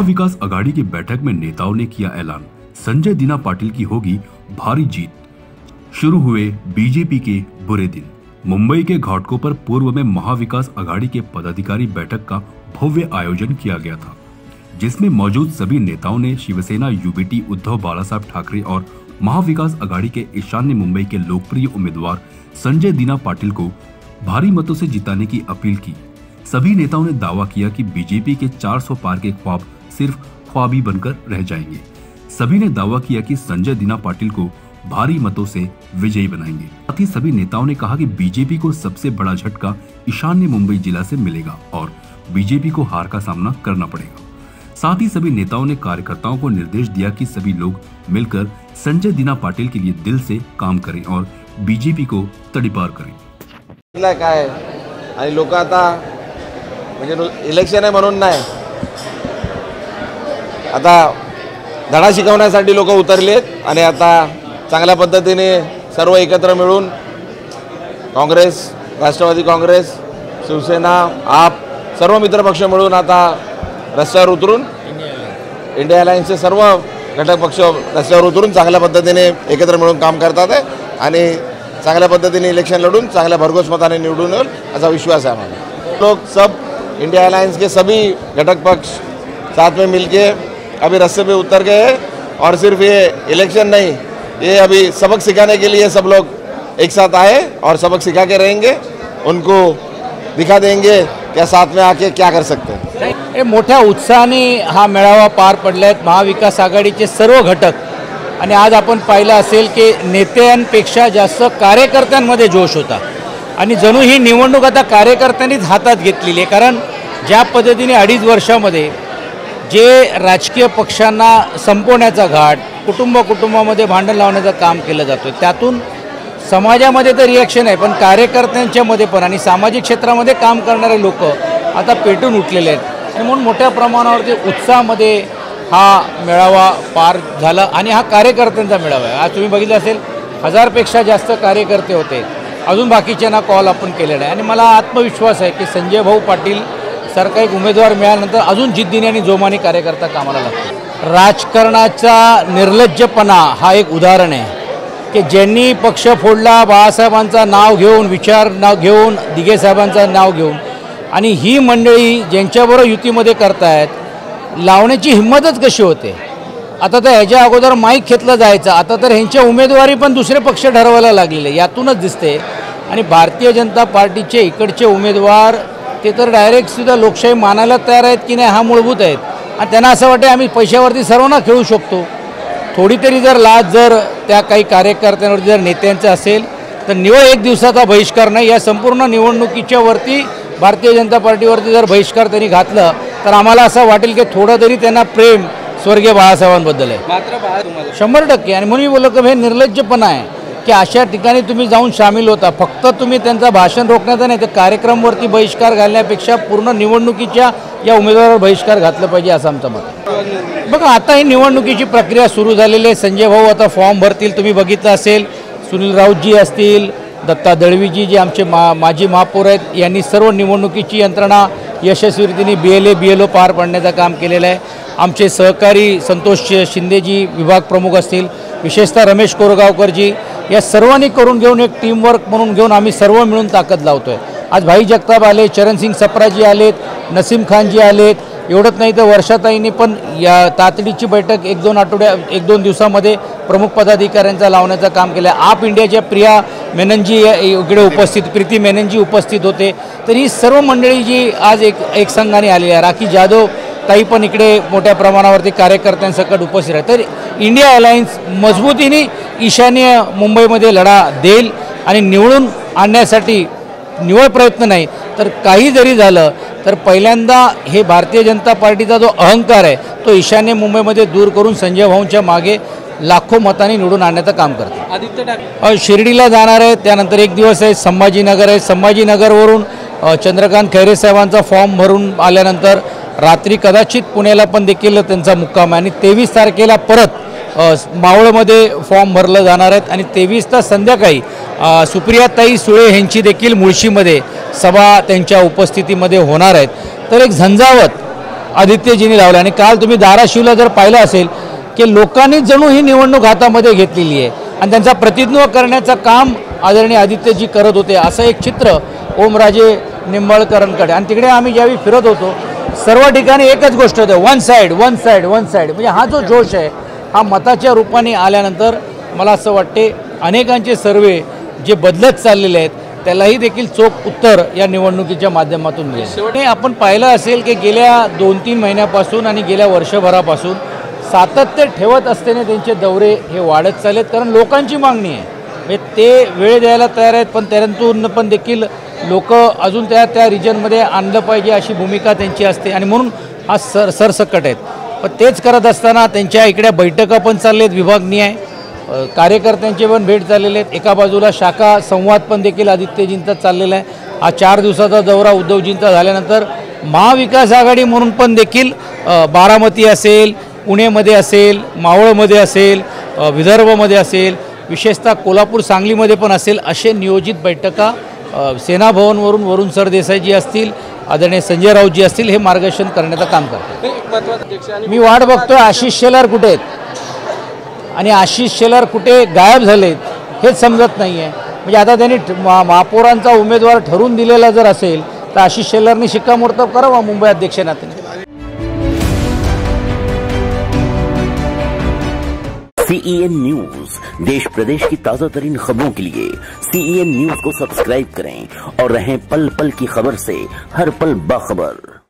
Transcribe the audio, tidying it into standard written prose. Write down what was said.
महाविकास आघाड़ी की बैठक में नेताओं ने किया ऐलान, संजय दीना पाटिल की होगी भारी जीत। शुरू हुए बीजेपी के बुरे दिन। मुंबई के घाटकों पर पूर्व में महाविकास आघाड़ी के पदाधिकारी बैठक का भव्य आयोजन किया गया था, जिसमें मौजूद सभी नेताओं ने शिवसेना यूबीटी उद्धव बालासाहेब ठाकरे और महाविकास आघाड़ी के ईशान्य मुंबई के लोकप्रिय उम्मीदवार संजय दीना पाटिल को भारी मतों से जिताने की अपील की। सभी नेताओं ने दावा किया कि बीजेपी के 400 पार के ख्वाब सिर्फ ख्वाब ही बनकर रह जाएंगे। सभी ने दावा किया कि संजय दीना पाटिल को भारी मतों से विजयी बनाएंगे। साथ ही सभी नेताओं ने कहा कि बीजेपी को सबसे बड़ा झटका ईशान्य मुंबई जिला से मिलेगा और बीजेपी को हार का सामना करना पड़ेगा। साथ ही सभी नेताओं ने कार्यकर्ताओं को निर्देश दिया कि सभी लोग मिलकर संजय दीना पाटिल के लिए दिल से काम करें और बीजेपी को तडीपार करें। काय आणि लोक आता म्हणजे इलेक्शन आहे म्हणून नाही, आता धडा शिकवण्यासाठी लोक उतरलेत आणि आता चांगल्या पद्धतीने सर्व एकत्र मिळून काँग्रेस, राष्ट्रवादी काँग्रेस, शिवसेना, आप सर्व मित्रपक्ष मिळून आता रस्त्यावर उतरून इंडिया अलायन्सचे सर्व घटक पक्ष रस्त्यावर उतरून चांगल्या पद्धतीने एकत्र मिळून काम करतात आहे आणि चांगल्या पद्धतीने इलेक्शन लढून चांगल्या भरघोस मताने निवडून येईल असा विश्वास है हमारा। लोग सब इंडिया अलायंस के सभी घटक पक्ष साथ में मिलके अभी रास्ते पे उतर गए हैं और सिर्फ ये इलेक्शन नहीं, ये अभी सबक सिखाने के लिए सब लोग एक साथ आए और सबक सिखा के रहेंगे, उनको दिखा देंगे क्या साथ में आके क्या कर सकते हैं। हे मोठ्या उत्साहाने हा मेळावा पार पडलाय महाविकास आघाडीचे सर्व घटक आणि आज आपण पाहिलं असेल की नेत्यांपेक्षा जास्त कार्यकर्त्यांमध्ये जोश होता आणि जणू ही निवडणूक आता कार्यकर्त्यांनीच हातात घेतलेली आहे। कारण ज्या पद्धतीने 2.5 वर्षामध्ये जे राजकीय पक्षांना संपवण्याचा घाट, कुटुंबामध्ये भांडण लावण्याचं काम केलं जातं, त्यातून समाजामध्ये तर रिॲक्शन आहे, पण कार्यकर्त्यांच्यामध्ये पण आणि सामाजिक क्षेत्रामध्ये काम करणारे लोक आता पेटून उठलेले आहेत आणि म्हणून मोठ्या प्रमाणावरती उत्साहामध्ये हा मेळावा पार झाला आणि हा कार्यकर्त्यांचा मेळावा आहे। आज तुम्ही बघितलं असेल 1000पेक्षा जास्त कार्यकर्ते होते, अजून बाकीच्यांना कॉल आपण केलेला आहे आणि मला आत्मविश्वास आहे की संजय भाऊ पाटील सारखा एक उमेदवार मिळाल्यानंतर अजून जिद्दीने आणि जोमाने कार्यकर्ता कामाला लागतो। राजकारणाचा निर्लज्जपणा हा एक उदाहरण आहे की ज्यांनी पक्ष फोडला, बाळासाहेबांचं नाव घेऊन, नाव घेऊन, दिघे साहेबांचं नाव घेऊन आणि ही मंडळी ज्यांच्याबरोबर युतीमध्ये करतायत लावण्याची हिंमतच कशी होते। आता तर ह्याच्या अगोदर माईक घेतलं जायचं, आता तर ह्यांच्या उमेदवारी पण दुसरे पक्ष ठरवायला लागलेले, यातूनच दिसते। आणि भारतीय जनता पार्टीचे इकडचे उमेदवार ते तर डायरेक्ट सुद्धा लोकशाही मानायला तयार आहेत की नाही हा मूलभूत आहेत आणि त्यांना असं वाटतं आम्ही पैशावरती सर्वांना खेळू शकतो। थोडी तरी जर लाज जर त्या काही कार्यकर्त्यांवरती जर नेत्यांचं असेल तर निवळ 1 दिवसाचा बहिष्कार नाही, या संपूर्ण निवडणुकीच्या वरती भारतीय जनता पार्टीवरती जर बहिष्कार त्यांनी घातलं तर आम्हाला असं वाटेल की थोडं तरी त्यांना प्रेम स्वर्गीय बाळासाहेबांबद्दल आहे। मात्र 100% आणि म्हणून मी बोललो की हे निर्लज्जपणा आहे की अशा ठिकाणी तुम्ही जाऊन सामील होता, फक्त तुम्ही त्यांचा भाषण रोखण्याचा नाही तर कार्यक्रमवरती बहिष्कार घालण्यापेक्षा पूर्ण निवडणुकीच्या या उमेदवारावर बहिष्कार घातलं पाहिजे असं आमचं मत आहे। बघा आता ही निवडणुकीची प्रक्रिया सुरू झालेली आहे, संजय भाऊ आता फॉर्म भरतील, तुम्ही बघितलं असेल सुनील राऊतजी असतील, दत्ता दळवीजी जे आमचे माजी महापौर आहेत, यांनी सर्व निवडणुकीची यंत्रणा यशस्वीरितीने BLO पार पाडण्याचं काम केलेलं आहे। आमचे सहकारी संतोष शिंदेजी विभाग प्रमुख असतील, विशेषतः रमेश कोरगावकरजी, या सर्वांनी करून घेऊन एक टीमवर्क म्हणून घेऊन आम्ही सर्व मिळून ताकद लावतोय। आज भाई जगताप आले, चरणसिंग सप्राजी आलेत, नसीम खानजी आलेत, एवढंच नाही तर वर्षाताईंनी पण या तातडीची बैठक 1-2 दिवसामध्ये प्रमुख पदाधिकाऱ्यांचा लावण्याचं काम केलं आहे। आप इंडियाच्या प्रिया मेननजी इकडे उपस्थित, प्रीती मेननजी उपस्थित होते, तर ही सर्व मंडळी जी आज एक संघाने आलेली आहे। राखी जाधव ताई पण इकडे मोठ्या प्रमाणावरती कार्यकर्त्यांसकट उपस्थित आहे। तर इंडिया अलायन्स मजबूतीने ईशान्य मुंबईमध्ये लढा देईल आणि निवडून आणण्यासाठी निवळ प्रयत्न नाही तर काही जरी झालं तर पहिल्यांदा हे भारतीय जनता पार्टीचा जो अहंकार आहे तो ईशान्य मुंबईमध्ये दूर करून संजय भाऊंच्या मागे लाखो मतांनी निवडून आणण्याचं काम करते। आदित्य ठाकरे शिर्डीला जाणार आहे, त्यानंतर एक दिवस आहे संभाजीनगर आहे, संभाजीनगरवरून चंद्रकांत खैरे साहेबांचा फॉर्म भरून आल्यानंतर रात्री कदाचित पुण्याला पण देखील त्यांचा मुक्काम आहे आणि 23 तारखेला परत मावळमध्ये फॉर्म भरलं जाणार आहेत आणि 23 संध्याकाळी सुप्रियाताई सुळे यांची देखील मुळशीमध्ये सभा त्यांच्या उपस्थितीमध्ये होणार आहेत। तर एक झंझावत आदित्यजींनी लावले. आणि काल तुम्ही धाराशिवला जर पाहिलं असेल की लोकांनी जणू ही निवडणूक हातामध्ये घेतलेली आहे आणि त्यांचा प्रतिनिधित्व करण्याचं काम आदरणीय आदित्यजी करत होते, असं एक चित्र ओमराजे निंबाळकरांकडे. आणि तिकडे आम्ही ज्यावेळी फिरत होतो सर्व ठिकाणी एकच गोष्ट होते, one side one side one side. म्हणजे हा जो जोश आहे हा मताच्या रूपाने आल्यानंतर मला असं वाटते अनेकांचे सर्वे जे बदलत चाललेले आहेत त्यालाही देखील चोख उत्तर या निवडणुकीच्या माध्यमातून मिळेल. शेवटी आपण पाहिलं असेल की गेल्या 2-3 महिन्यापासून आणि गेल्या वर्षभरापासून सातत्य ठेवत असताना त्यांचे दौरे हे वाढत चाललेत, कारण लोकांची मागणी आहे. म्हणजे ते वेळ द्यायला तयार आहेत, पण त्यातून पण देखील लोक अजून त्या रिजनमध्ये आणलं पाहिजे अशी भूमिका त्यांची असते आणि म्हणून हा सरसकट आहेत. पण तेच करत असताना त्यांच्या इकडे बैठका पण चाललेत विभागनीय, कार्यकर्त्यांचे पण भेट झालेले आहेत. एका बाजूला शाखा संवाद पण देखील आदित्यजींचा चाललेला आहे. हा 4 दिवसाचा दौरा उद्धवजींचा झाल्यानंतर महाविकास आघाडी म्हणून पण देखील बारामती असेल, पुणेमध्ये असेल, मावळमध्ये असेल, विदर्भमध्ये असेल, विशेषतः कोल्हापूर सांगलीमध्ये पण असेल, असे नियोजित बैठका सेनाभवनवरून वरुण सरदेसाईजी असतील, आदरणीय संजय राऊतजी असतील, हे मार्गदर्शन करण्याचं काम करतात. मी वाट बघतोय आशिष शेलार कुठे आहेत आणि आशिष शेलार कुठे गायब झालेत हेच समजत नाही आहे. म्हणजे आता त्यांनी महापौरांचा उमेदवार ठरवून दिलेला जर असेल तर आशिष शेलारनी शिक्कामोर्तब करावा मुंबई अध्यक्षनात्याने. CEN न्यूज, देश प्रदेश की ताजा तरीन खबरों के लिए CEN न्यूज को सब्सक्राइब करें और रहें पल पल की खबर से हर पल बाखबर.